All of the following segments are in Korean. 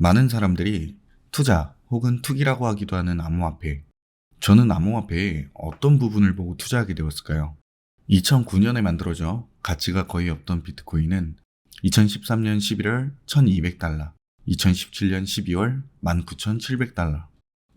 많은 사람들이 투자 혹은 투기라고 하기도 하는 암호화폐. 저는 암호화폐의 어떤 부분을 보고 투자하게 되었을까요? 2009년에 만들어져 가치가 거의 없던 비트코인은 2013년 11월 1200달러, 2017년 12월 19,700달러,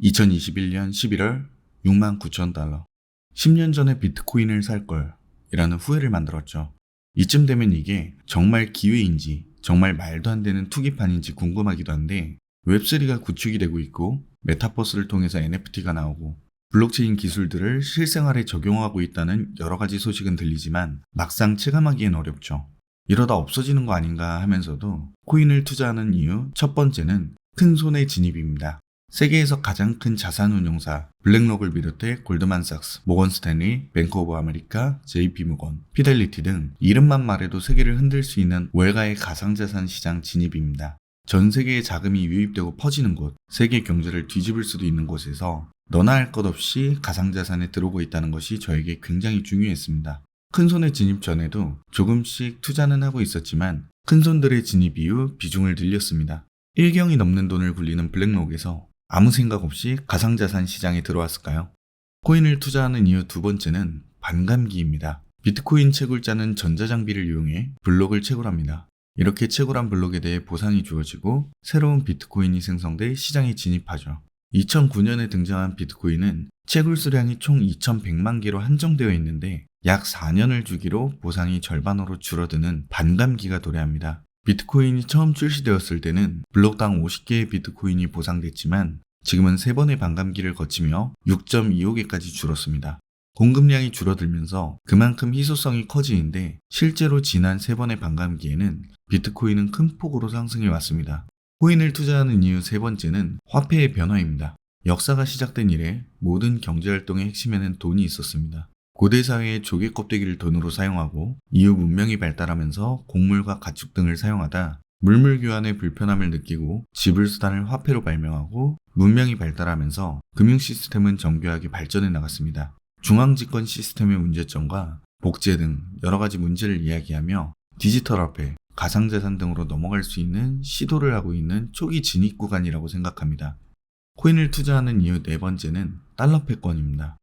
2021년 11월 69,000달러. 10년 전에 비트코인을 살 걸 이라는 후회를 만들었죠. 이쯤 되면 이게 정말 기회인지 정말 말도 안 되는 투기판인지 궁금하기도 한데 웹3가 구축이 되고 있고 메타버스를 통해서 NFT가 나오고 블록체인 기술들을 실생활에 적용하고 있다는 여러 가지 소식은 들리지만 막상 체감하기엔 어렵죠. 이러다 없어지는 거 아닌가 하면서도 코인을 투자하는 이유 첫 번째는 큰 손의 진입입니다. 세계에서 가장 큰 자산운용사 블랙록을 비롯해 골드만삭스, 모건스탠리, 뱅크 오브 아메리카, JP모건, 피델리티 등 이름만 말해도 세계를 흔들 수 있는 월가의 가상자산 시장 진입입니다. 전 세계에 자금이 유입되고 퍼지는 곳, 세계 경제를 뒤집을 수도 있는 곳에서 너나 할 것 없이 가상자산에 들어오고 있다는 것이 저에게 굉장히 중요했습니다. 큰손의 진입 전에도 조금씩 투자는 하고 있었지만 큰손들의 진입 이후 비중을 늘렸습니다. 1경이 넘는 돈을 굴리는 블랙록에서 아무 생각 없이 가상자산 시장에 들어왔을까요? 코인을 투자하는 이유 두 번째는 반감기입니다. 비트코인 채굴자는 전자장비를 이용해 블록을 채굴합니다. 이렇게 채굴한 블록에 대해 보상이 주어지고 새로운 비트코인이 생성돼 시장에 진입하죠. 2009년에 등장한 비트코인은 채굴 수량이 총 2100만 개로 한정되어 있는데 약 4년을 주기로 보상이 절반으로 줄어드는 반감기가 도래합니다. 비트코인이 처음 출시되었을 때는 블록당 50개의 비트코인이 보상됐지만 지금은 3번의 반감기를 거치며 6.25개까지 줄었습니다. 공급량이 줄어들면서 그만큼 희소성이 커지는데 실제로 지난 3번의 반감기에는 비트코인은 큰 폭으로 상승해 왔습니다. 코인을 투자하는 이유 세 번째는 화폐의 변화입니다. 역사가 시작된 이래 모든 경제활동의 핵심에는 돈이 있었습니다. 고대 사회의 조개 껍데기를 돈으로 사용하고 이후 문명이 발달하면서 곡물과 가축 등을 사용하다 물물 교환의 불편함을 느끼고 지불 수단을 화폐로 발명하고 문명이 발달하면서 금융 시스템은 정교하게 발전해 나갔습니다. 중앙집권 시스템의 문제점과 복제 등 여러 가지 문제를 이야기하며 디지털 화폐, 가상자산 등으로 넘어갈 수 있는 시도를 하고 있는 초기 진입 구간이라고 생각합니다. 코인을 투자하는 이유 네 번째는 달러 패권입니다.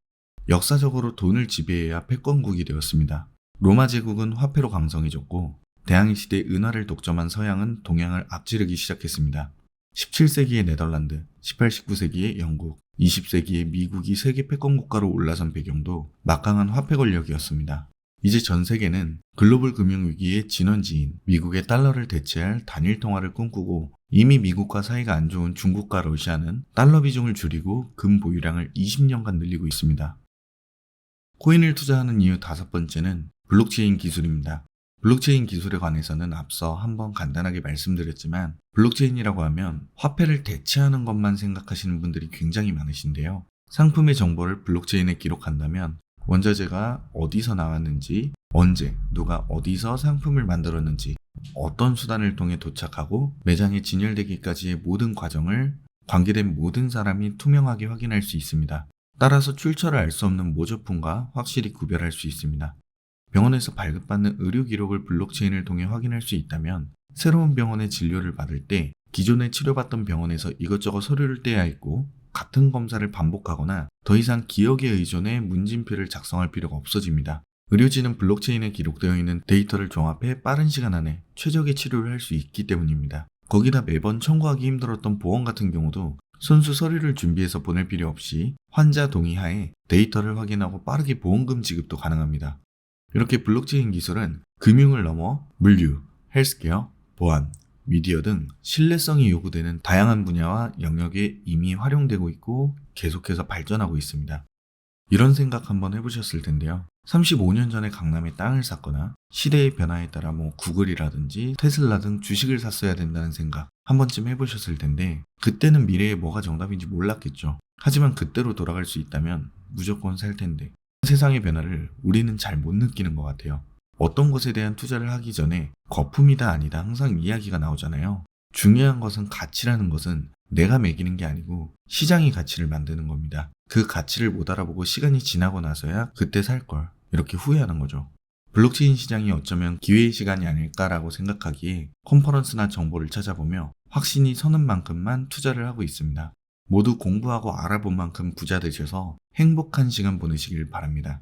역사적으로 돈을 지배해야 패권국이 되었습니다. 로마 제국은 화폐로 강성해졌고 대항해 시대 은화를 독점한 서양은 동양을 앞지르기 시작했습니다. 17세기의 네덜란드, 18, 19세기의 영국, 20세기의 미국이 세계 패권국가로 올라선 배경도 막강한 화폐 권력이었습니다. 이제 전 세계는 글로벌 금융위기의 진원지인 미국의 달러를 대체할 단일 통화를 꿈꾸고 이미 미국과 사이가 안 좋은 중국과 러시아는 달러 비중을 줄이고 금 보유량을 20년간 늘리고 있습니다. 코인을 투자하는 이유 다섯 번째는 블록체인 기술입니다. 블록체인 기술에 관해서는 앞서 한번 간단하게 말씀드렸지만 블록체인이라고 하면 화폐를 대체하는 것만 생각하시는 분들이 굉장히 많으신데요. 상품의 정보를 블록체인에 기록한다면 원자재가 어디서 나왔는지, 언제, 누가 어디서 상품을 만들었는지, 어떤 수단을 통해 도착하고 매장에 진열되기까지의 모든 과정을 관계된 모든 사람이 투명하게 확인할 수 있습니다. 따라서 출처를 알 수 없는 모조품과 확실히 구별할 수 있습니다. 병원에서 발급받는 의료 기록을 블록체인을 통해 확인할 수 있다면 새로운 병원의 진료를 받을 때 기존에 치료받던 병원에서 이것저것 서류를 떼야 했고 같은 검사를 반복하거나 더 이상 기억에 의존해 문진표를 작성할 필요가 없어집니다. 의료진은 블록체인에 기록되어 있는 데이터를 종합해 빠른 시간 안에 최적의 치료를 할 수 있기 때문입니다. 거기다 매번 청구하기 힘들었던 보험 같은 경우도 손수 서류를 준비해서 보낼 필요 없이 환자 동의하에 데이터를 확인하고 빠르게 보험금 지급도 가능합니다. 이렇게 블록체인 기술은 금융을 넘어 물류, 헬스케어, 보안, 미디어 등 신뢰성이 요구되는 다양한 분야와 영역에 이미 활용되고 있고 계속해서 발전하고 있습니다. 이런 생각 한번 해보셨을 텐데요. 35년 전에 강남에 땅을 샀거나 시대의 변화에 따라 구글이라든지 테슬라 등 주식을 샀어야 된다는 생각 한 번쯤 해보셨을 텐데 그때는 미래에 뭐가 정답인지 몰랐겠죠. 하지만 그때로 돌아갈 수 있다면 무조건 살 텐데 세상의 변화를 우리는 잘 못 느끼는 것 같아요. 어떤 것에 대한 투자를 하기 전에 거품이다 아니다 항상 이야기가 나오잖아요. 중요한 것은 가치라는 것은 내가 매기는 게 아니고 시장이 가치를 만드는 겁니다. 그 가치를 못 알아보고 시간이 지나고 나서야 그때 살 걸 이렇게 후회하는 거죠. 블록체인 시장이 어쩌면 기회의 시간이 아닐까라고 생각하기에 컨퍼런스나 정보를 찾아보며 확신이 서는 만큼만 투자를 하고 있습니다. 모두 공부하고 알아본 만큼 부자 되셔서 행복한 시간 보내시길 바랍니다.